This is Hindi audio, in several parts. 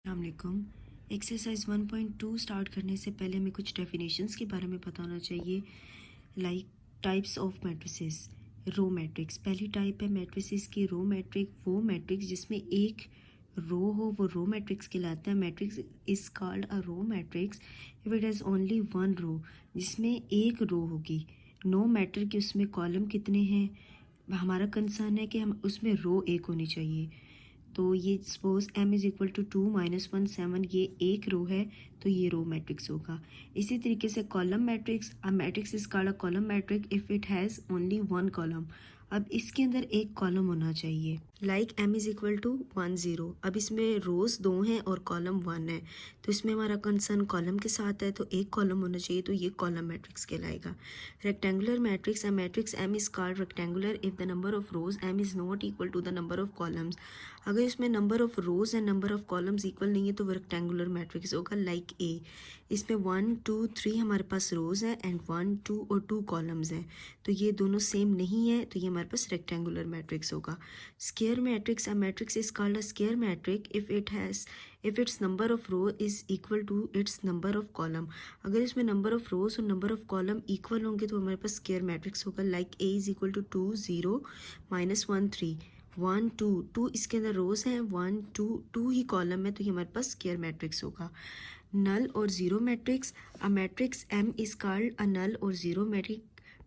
अस्सलामुअलैकुम। एक्सरसाइज 1.2 स्टार्ट करने से पहले हमें कुछ डेफिनेशंस के बारे में पता होना चाहिए। Like types of matrices. Row matrix पहली टाइप है मैट्रिसेस की। रो मैट्रिक वो मैट्रिक्स जिसमें एक रो हो, वो रो मैट्रिक्स कहलाता है। Matrix is called a row matrix if it has only one row, जिसमें एक रो होगी। नो मैटर कि उसमें कॉलम कितने हैं, हमारा कंसर्न है कि हम उसमें रो एक होनी चाहिए। तो ये suppose m is equal to 2 -1 7, ये एक रो है तो ये रो मैट्रिक्स होगा। इसी तरीके से column matrix, a matrix is called a column matrix if it has only one column. अब इसके अंदर एक कॉलम होना चाहिए। Like m is equal to 1 0। अब इसमें रोज 2 हैं और कॉलम 1 है, तो इसमें हमारा कंसर्न कॉलम के साथ है, तो एक कॉलम होना चाहिए, तो ये कॉलम मैट्रिक्स कहलाएगा। Rectangular matrix, a matrix m is called rectangular if the number of rows m is not equal to the number of columns. अगर इसमें number of rows and number of columns equal नहीं है तो वो रेक्टेंगुलर मैट्रिक्स होगा। लाइक ए, इसमें 1 2 3 हमारे पास रोज है एंड 1 2 और 2 कॉलम्स हैं, तो ये दोनों सेम नहीं है, तो ये हमारे पास रेक्टेंगुलर मैट्रिक्स होगा। Square matrix, a matrix is called a square matrix if its number of row is equal to its number of column. अगर इसमें नंबर ऑफ रोज और नंबर ऑफ कॉलम इक्वल होंगे तो हमारे पास स्क्वायर मैट्रिक्स होगा। Like A is equal to 2 0 -1 3 1 2 2, इसके अंदर रोज हैं 1 2 2 ही कॉलम है, तो ये हमारे पास स्क्वायर मैट्रिक्स होगा। Null or zero matrix, a matrix M is called a null or zero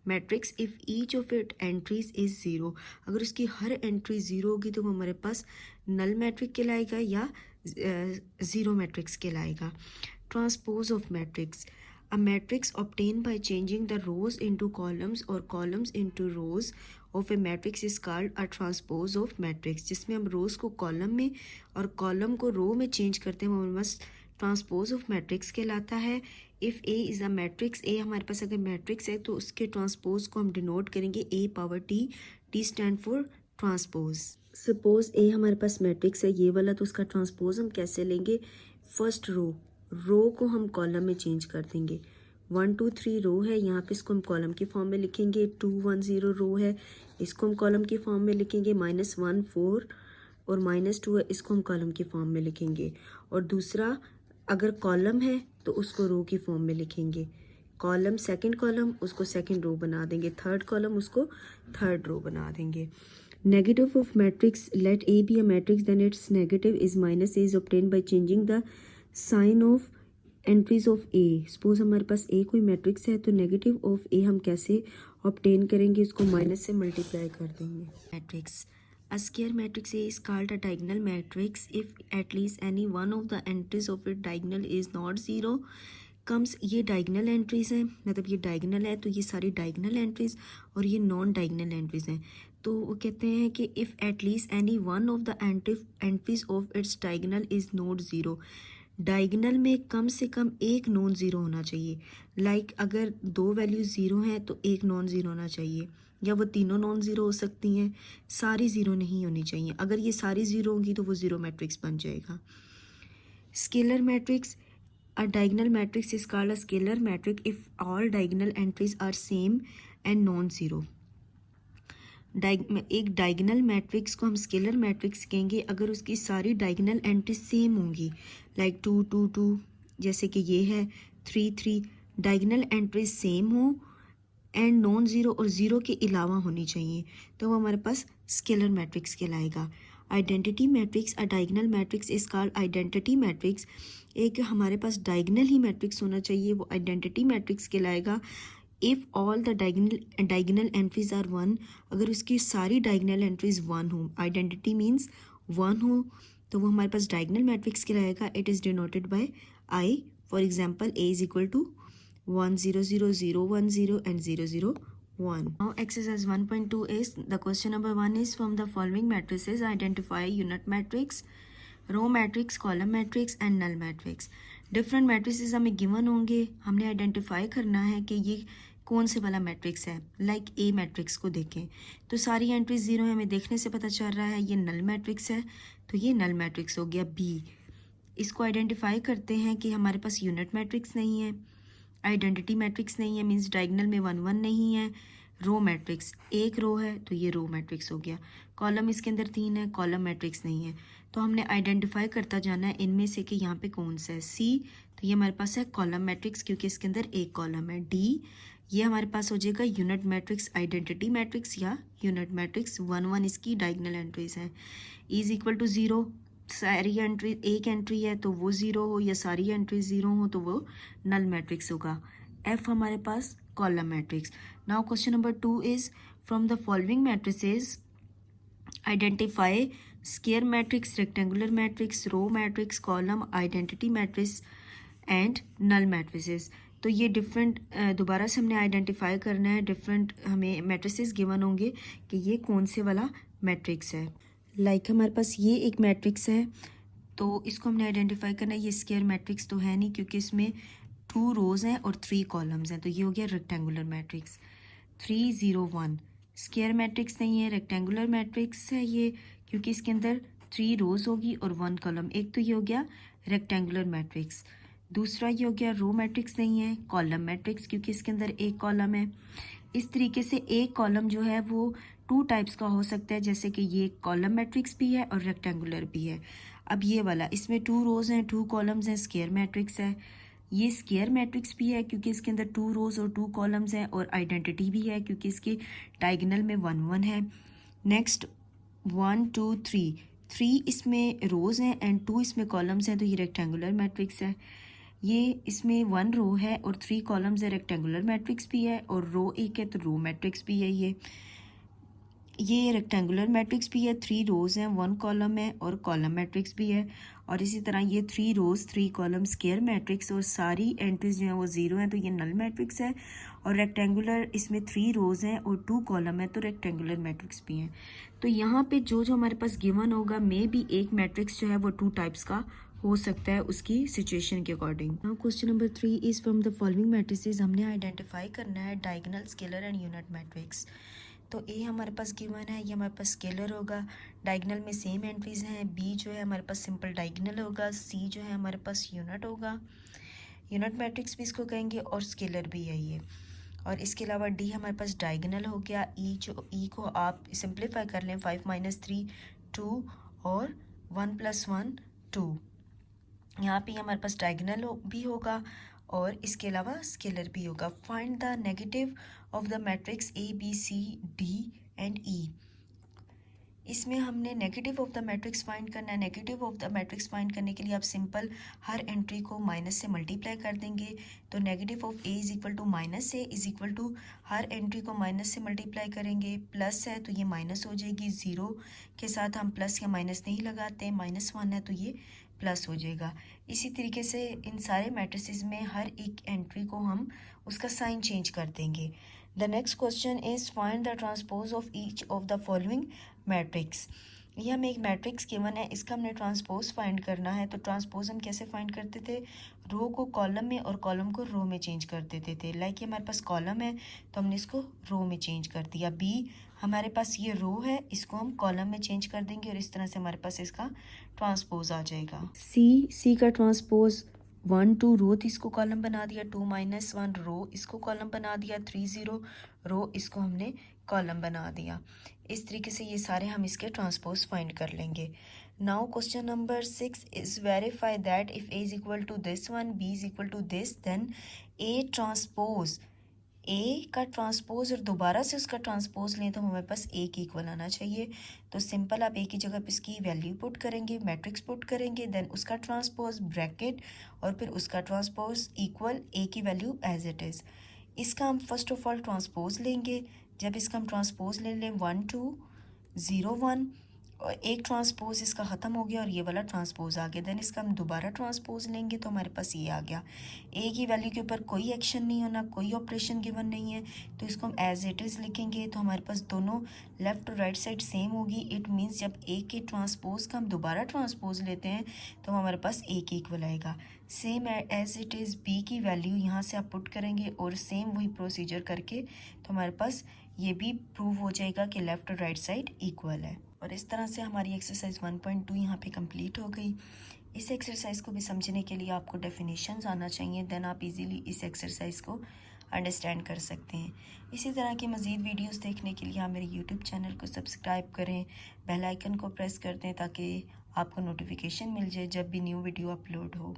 matrix if each of it entries is zero. अगर उसकी हर एंट्री ज़ीरो होगी तो वो हमारे पास नल मैट्रिक कहलाएगा या ज़ीरो मैट्रिक्स कहलाएगा। Transpose of matrix, a matrix obtained by changing the rows into columns or columns into rows of a matrix is called a transpose of matrix। जिसमें हम रोज को कॉलम में और कॉलम को रो में चेंज करते हैं वो हमारे पास ट्रांसपोज ऑफ मैट्रिक्स कहलाता है। If A is a matrix, A हमारे पास अगर मैट्रिक्स है तो उसके ट्रांसपोज को हम डिनोट करेंगे a power t, t stand for transpose. Suppose A हमारे पास मैट्रिक्स है ये वाला, तो उसका ट्रांसपोज हम कैसे लेंगे। फर्स्ट रो को हम कॉलम में चेंज कर देंगे। 1 2 3 रो है, यहाँ पे इसको हम कॉलम की फॉर्म में लिखेंगे। 2 1 0 रो है, इसको हम कॉलम की फॉर्म में लिखेंगे। -1 4 और -2 है, इसको हम कॉलम की फॉर्म में लिखेंगे। और दूसरा अगर कॉलम है तो उसको रो की फॉर्म में लिखेंगे। कॉलम सेकंड कॉलम उसको सेकंड रो बना देंगे, थर्ड कॉलम उसको थर्ड रो बना देंगे। Negative of matrix, let A be a matrix then its negative is -a is obtained by changing the sign of entries of A। Suppose हमारे पास A कोई मैट्रिक्स है तो नेगेटिव ऑफ A हम कैसे ऑब्टेन करेंगे, उसको माइनस से मल्टीप्लाई कर देंगे। Matrix, a square matrix A is called a diagonal matrix if at least any one of the entries of it diagonal is not zero comes. ये डायगनल एंट्रीज हैं, मतलब ये डायगनल है तो ये सारी डायगनल एंट्रीज और ये नॉन डायगनल एंट्रीज हैं। तो वो कहते हैं कि if at least any one of the entries of its diagonal is not zero. Diagonal में कम से कम एक नॉन ज़ीरो होना चाहिए। लाइक अगर दो वैल्यूज ज़ीरो हैं तो एक नॉन ज़ीरो होना चाहिए, या वो तीनों नॉन ज़ीरो हो सकती हैं, सारी ज़ीरो नहीं होनी चाहिए। अगर ये सारी ज़ीरो होंगी तो वो ज़ीरो मैट्रिक्स बन जाएगा। Scalar matrix, a diagonal matrix is called a scalar matrix if all diagonal entries are same and non-zero। एक डायगनल मैट्रिक्स को हम स्केलर मैट्रिक्स कहेंगे अगर उसकी सारी डायगनल एंट्री सेम होंगी। लाइक 2 2 2, जैसे कि ये है 3 3, डायगनल एंट्रीज सेम हो एंड नॉन ज़ीरो और ज़ीरो के अलावा होनी चाहिए, तो वो हमारे पास स्केलर मैट्रिक्स कहलाएगा। Identity matrix, a diagonal matrix is called identity matrix. एक हमारे पास डायगनल ही मैट्रिक्स होना चाहिए, वो आइडेंटिटी मैट्रिक्स कहलाएगा। If all the diagonal entries are one, अगर उसकी सारी डायगनल एंट्रीज वन हो, आइडेंटिटी मीन्स वन हो, तो वो हमारे पास डायगनल मैट्रिक्स कहलाएगा। It is denoted by I. For example A is equal to 1 0 0 0 1 0 and 0 0 1। Now exercise 1.2 is the question number 1 is from the following matrices identify unit matrix, row matrix, column matrix and null matrix। Different matrices हमें गिवन होंगे, हमने आइडेंटिफाई करना है कि ये कौन से वाला मैट्रिक्स है। लाइक ए मैट्रिक्स को देखें तो सारी एंट्रीज ज़ीरो है, हमें देखने से पता चल रहा है ये नल मैट्रिक्स है, तो ये नल मैट्रिक्स हो गया। बी, इसको आइडेंटिफाई करते हैं कि हमारे पास यूनिट मैट्रिक्स नहीं है, आइडेंटिटी मैट्रिक्स नहीं है, मीन्स डायगनल में 1 1 नहीं है, रो मैट्रिक्स, एक रो है तो ये रो मैट्रिक्स हो गया। कॉलम इसके अंदर 3 है, कॉलम मैट्रिक्स नहीं है, तो हमने आइडेंटिफाई करता जाना है इनमें से कि यहाँ पे कौन सा है। सी, तो ये हमारे पास है कॉलम मैट्रिक्स क्योंकि इसके अंदर एक कॉलम है। डी, ये हमारे पास हो जाएगा यूनिट मैट्रिक्स, आइडेंटिटी मैट्रिक्स या यूनिट मैट्रिक्स, 1 1 इसकी डायगोनल एंट्रीज हैं। इज इक्वल टू 0, सारी एंट्री एक एंट्री है तो वो 0 हो, या सारी एंट्री 0 हो तो वो नल मैट्रिक्स होगा। एफ हमारे पास column matrix. Now question number 2 is from the following matrices identify square matrix, rectangular matrix, row matrix, column, identity matrix and null matrices. तो ये डिफरेंट दोबारा से हमने आइडेंटिफाई करना है, डिफरेंट हमें मैट्रिसेस गिवन होंगे कि ये कौन से वाला मैट्रिक्स है। लाइक हमारे पास ये एक मैट्रिक्स है तो इसको हमने आइडेंटिफाई करना है। ये स्क्वायर मैट्रिक्स तो है नहीं क्योंकि इसमें 2 रोज़ हैं और 3 कॉलम्स हैं, तो ये हो गया रेक्टेंगुलर मैट्रिक्स। 3 0 1 स्क्वायर मैट्रिक्स नहीं है, रेक्टेंगुलर मैट्रिक्स है ये क्योंकि इसके अंदर 3 रोज़ होगी और 1 कॉलम। एक तो ये हो गया रेक्टेंगुलर मैट्रिक्स। दूसरा ये हो गया रो मैट्रिक्स नहीं है, कॉलम मैट्रिक्स क्योंकि इसके अंदर एक कॉलम है। इस तरीके से एक कॉलम जो है वो 2 टाइप्स का हो सकता है, जैसे कि ये कॉलम मैट्रिक्स भी है और रेक्टेंगुलर भी है। अब ये वाला इसमें 2 रोज़ हैं 2 कॉलम्स हैं, स्क्वायर मैट्रिक्स है। ये स्क्वायर मैट्रिक्स भी है क्योंकि इसके अंदर 2 रोज़ और 2 कॉलम्स हैं, और आइडेंटिटी भी है क्योंकि इसकी डायगोनल में 1 1 है। नेक्स्ट 1 2 3, 3 इसमें रोज़ हैं एंड 2 इसमें कॉलम्स हैं, तो ये रेक्टेंगुलर मैट्रिक्स है। ये इसमें 1 रो है और 3 कॉलम्स है, रेक्टेंगुलर मैट्रिक्स भी है, और रो एक है तो रो मैट्रिक्स भी है। ये रेक्टेंगुलर मैट्रिक्स भी है, 3 रोज़ हैं 1 कॉलम है, और कॉलम मैट्रिक्स भी है। और इसी तरह ये 3 रोज़ 3 कॉलम स्क्वायर मैट्रिक्स और सारी एंट्रीज जो हैं वो 0 हैं, तो ये नल मैट्रिक्स है। और रेक्टेंगुलर इसमें 3 रोज़ हैं और 2 कॉलम है, तो रेक्टेंगुलर मैट्रिक्स भी हैं। तो यहाँ पे जो जो हमारे पास गिवन होगा मे बी एक मैट्रिक्स जो है वो 2 टाइप्स का हो सकता है उसकी सिचुएशन के according. Now question number 3 is from the following matrices हमने आइडेंटिफाई करना है diagonal, scalar and unit matrix. तो ए हमारे पास गिवन है, ये हमारे पास स्केलर होगा, डायगोनल में सेम एंट्रीज हैं। बी जो है हमारे पास सिंपल डायगोनल होगा। सी जो है हमारे पास यूनिट होगा, यूनिट मैट्रिक्स भी इसको कहेंगे, और स्केलर भी है ये। और इसके अलावा डी हमारे पास डायगोनल हो गया। ई को आप सिंप्लीफाई कर लें, 5 - 3 2 और 1 + 1 2। यहाँ पे हमारे पास डायगोनल भी होगा और इसके अलावा स्केलर भी होगा। Find the negative of the matrix A B C D and E. इसमें हमने negative of the matrix find करना है। Negative of the matrix find करने के लिए आप सिंपल हर एंट्री को माइनस से मल्टीप्लाई कर देंगे। तो negative of A is equal to minus A is equal to हर एंट्री को माइनस से मल्टीप्लाई करेंगे। प्लस है तो ये माइनस हो जाएगी, 0 के साथ हम प्लस या माइनस नहीं लगाते, -1 है तो ये प्लस हो जाएगा। इसी तरीके से इन सारे मैट्रिसेस में हर एक एंट्री को हम उसका साइन चेंज कर देंगे। The next question is find the transpose of each of the following matrix. ये हमें एक मैट्रिक्स गिवन है, इसका हमने ट्रांसपोज फाइंड करना है। तो ट्रांसपोज हम कैसे फाइंड करते थे, रो को कॉलम में और कॉलम को रो में चेंज कर देते थे। लाइक ये हमारे पास कॉलम है तो हमने इसको रो में चेंज कर दिया। बी हमारे पास ये रो है, इसको हम कॉलम में चेंज कर देंगे और इस तरह से हमारे पास इसका ट्रांसपोज आ जाएगा। सी का ट्रांसपोज 1 2 रो थी, इसको कॉलम बना दिया। 2 - 1 रो, इसको कॉलम बना दिया। 3 0 रो, इसको हमने कॉलम बना दिया। इस तरीके से ये सारे हम इसके ट्रांसपोज फाइंड कर लेंगे। Now question number 6 is verify that if A is equal to this one, B is equal to this, then A transpose, A का ट्रांसपोज और दोबारा से उसका ट्रांसपोज लें तो हमारे पास ए की इक्वल आना चाहिए। तो सिंपल आप ए की जगह पे इसकी वैल्यू पुट करेंगे, मैट्रिक्स पुट करेंगे, देन उसका ट्रांसपोज ब्रैकेट और फिर उसका ट्रांसपोज इक्वल ए की वैल्यू एज इट इज़। इसका हम फर्स्ट ऑफ ऑल ट्रांसपोज लेंगे। जब इसका हम ट्रांसपोज ले लें 1 2 0 1 और एक ट्रांसपोज इसका ख़त्म हो गया और ये वाला ट्रांसपोज आ गया, देन इसका हम दोबारा ट्रांसपोज लेंगे तो हमारे पास ये आ गया। ए की वैल्यू के ऊपर कोई एक्शन नहीं होना, कोई ऑपरेशन गिवन नहीं है, तो इसको हम एज इट इज़ लिखेंगे। तो हमारे पास दोनों लेफ़्ट और राइट साइड सेम होगी। इट मीन्स जब ए के ट्रांसपोज का हम दोबारा ट्रांसपोज लेते हैं तो हमारे पास ए की इक्वल आएगा। Same as it is B की वैल्यू यहाँ से आप पुट करेंगे और सेम वही प्रोसीजर करके तो हमारे पास ये भी प्रूव हो जाएगा कि लेफ़्ट और राइट साइड इक्वल है। और इस तरह से हमारी एक्सरसाइज 1.2 यहाँ पे कंप्लीट हो गई। इस एक्सरसाइज को भी समझने के लिए आपको डेफिनेशंस आना चाहिए, देन आप इजीली इस एक्सरसाइज को अंडरस्टैंड कर सकते हैं। इसी तरह की मज़ीद वीडियोस देखने के लिए आप मेरे यूट्यूब चैनल को सब्सक्राइब करें, बेल आइकन को प्रेस कर दें ताकि आपको नोटिफिकेशन मिल जाए जब भी न्यू वीडियो अपलोड हो।